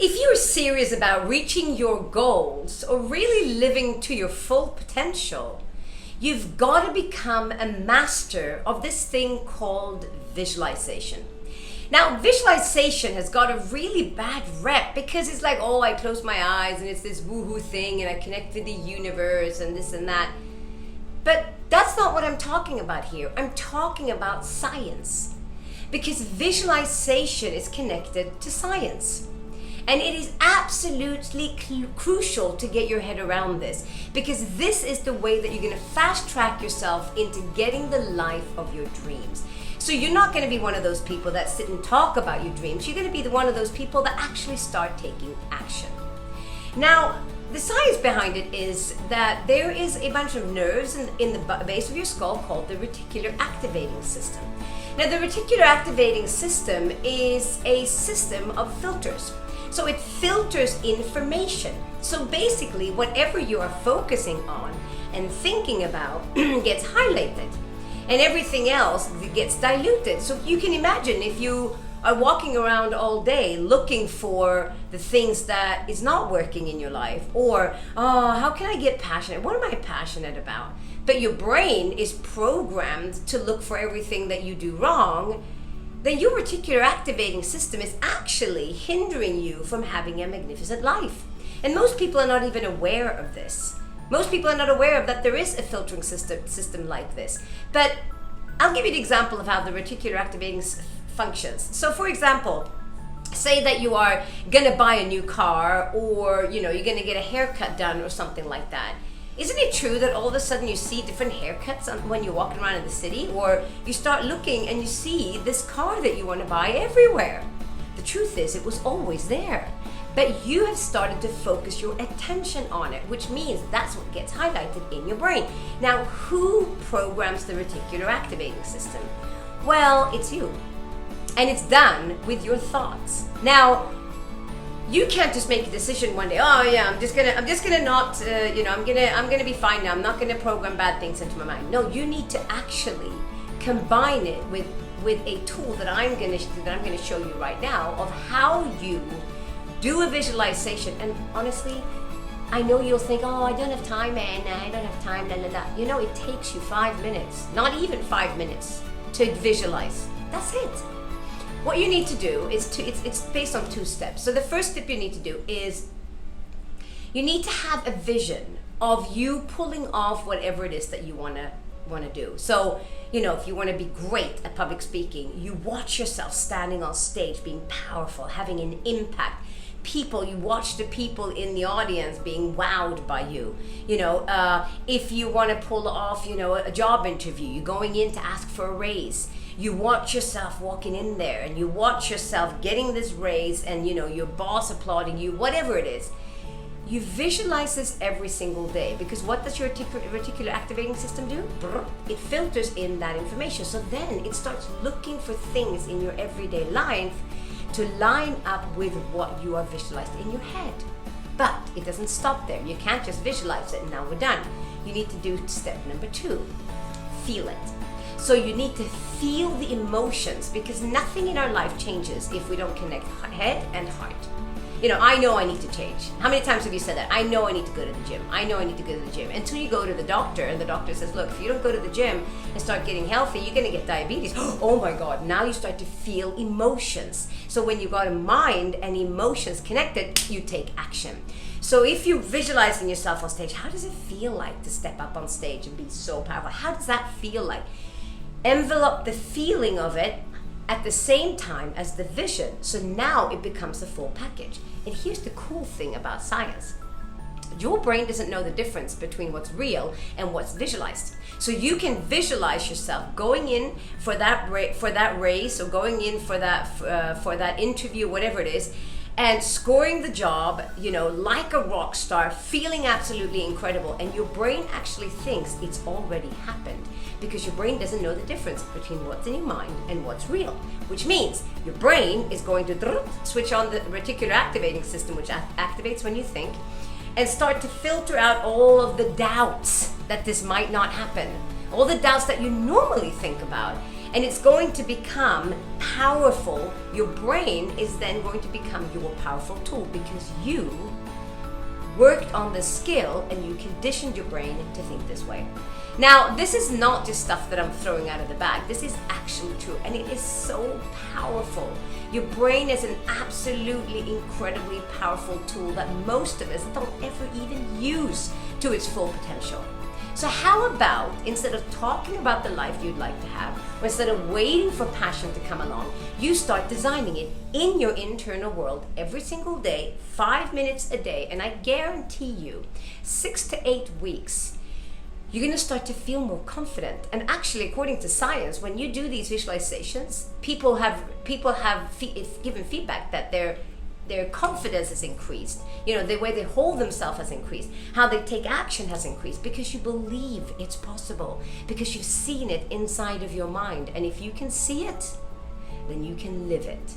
If you're serious about reaching your goals or really living to your full potential, you've got to become a master of this thing called visualization. Now, visualization has got a really bad rep because it's like, oh, I close my eyes and it's this woohoo thing and I connect to the universe and this and that. But that's not what I'm talking about here. I'm talking about science, because visualization is connected to science. And it is absolutely crucial to get your head around this, because this is the way that you're going to fast track yourself into getting the life of your dreams. So you're not going to be one of those people that sit and talk about your dreams. You're going to be one of those people that actually start taking action. Now, the science behind it is that there is a bunch of nerves in the base of your skull called the reticular activating system. Now, the reticular activating system is a system of filters. So it filters information. So basically, whatever you are focusing on and thinking about gets highlighted, and everything else gets diluted. So you can imagine if you are walking around all day looking for the things that is not working in your life, or, oh, how can I get passionate? What am I passionate about? But your brain is programmed to look for everything that you do wrong, then your reticular activating system is actually hindering you from having a magnificent life. And most people are not even aware of this. Most people are not aware of that there is a filtering system like this. But I'll give you an example of how the reticular activating functions. So for example, say that you are gonna buy a new car, or you're gonna get a haircut done or something like that. Isn't it true that all of a sudden you see different haircuts when you're walking around in the city, or you start looking and you see this car that you want to buy everywhere? The truth is, it was always there, but you have started to focus your attention on it, which means that's what gets highlighted in your brain. Now, who programs the reticular activating system? Well, it's you, and it's done with your thoughts. Now, you can't just make a decision one day. Oh yeah, I'm just gonna not, I'm gonna be fine now. I'm not gonna program bad things into my mind. No, you need to actually combine it with a tool that I'm gonna show you right now of how you do a visualization. And honestly, I know you'll think, oh, I don't have time, man. I don't have time. It takes you 5 minutes, not even 5 minutes, to visualize. That's it. What you need to do is it's based on 2 steps. So the first step you need to do is you need to have a vision of you pulling off whatever it is that you want to do. So, if you want to be great at public speaking, you watch yourself standing on stage, being powerful, having an impact. You watch the people in the audience being wowed by you. If you want to pull off, a job interview, you're going in to ask for a raise. You watch yourself walking in there, and you watch yourself getting this raise, and your boss applauding you, whatever it is. You visualize this every single day, because what does your reticular activating system do? It filters in that information. So then it starts looking for things in your everyday life to line up with what you are visualized in your head. But it doesn't stop there. You can't just visualize it and now we're done. You need to do step number 2, feel it. So you need to feel the emotions, because nothing in our life changes if we don't connect head and heart. I know I need to change. How many times have you said that? I know I need to go to the gym. I know I need to go to the gym. Until you go to the doctor, and the doctor says, look, if you don't go to the gym and start getting healthy, you're going to get diabetes. Oh my God, now you start to feel emotions. So when you got a mind and emotions connected, you take action. So if you're visualizing yourself on stage, how does it feel like to step up on stage and be so powerful? How does that feel like? Envelope the feeling of it at the same time as the vision. So now it becomes a full package. And here's the cool thing about science. Your brain doesn't know the difference between what's real and what's visualized. So you can visualize yourself going in for that race, or going in for that interview, whatever it is, and scoring the job, like a rock star, feeling absolutely incredible. And your brain actually thinks it's already happened, because your brain doesn't know the difference between what's in your mind and what's real, which means your brain is going to switch on the reticular activating system, which activates when you think, and start to filter out all of the doubts that this might not happen, all the doubts that you normally think about. and it's going to become powerful. Your brain is then going to become your powerful tool because you worked on the skill and you conditioned your brain to think this way. Now, this is not just stuff that I'm throwing out of the bag. This is actually true, and it is so powerful. Your brain is an absolutely incredibly powerful tool that most of us don't ever even use to its full potential. So how about, instead of talking about the life you'd like to have, or instead of waiting for passion to come along, you start designing it in your internal world every single day, 5 minutes a day, and I guarantee you, 6 to 8 weeks, you're going to start to feel more confident. And actually, according to science, when you do these visualizations, people have given feedback that their confidence has increased. You know, the way they hold themselves has increased. How they take action has increased because you believe it's possible, because you've seen it inside of your mind. And if you can see it, then you can live it.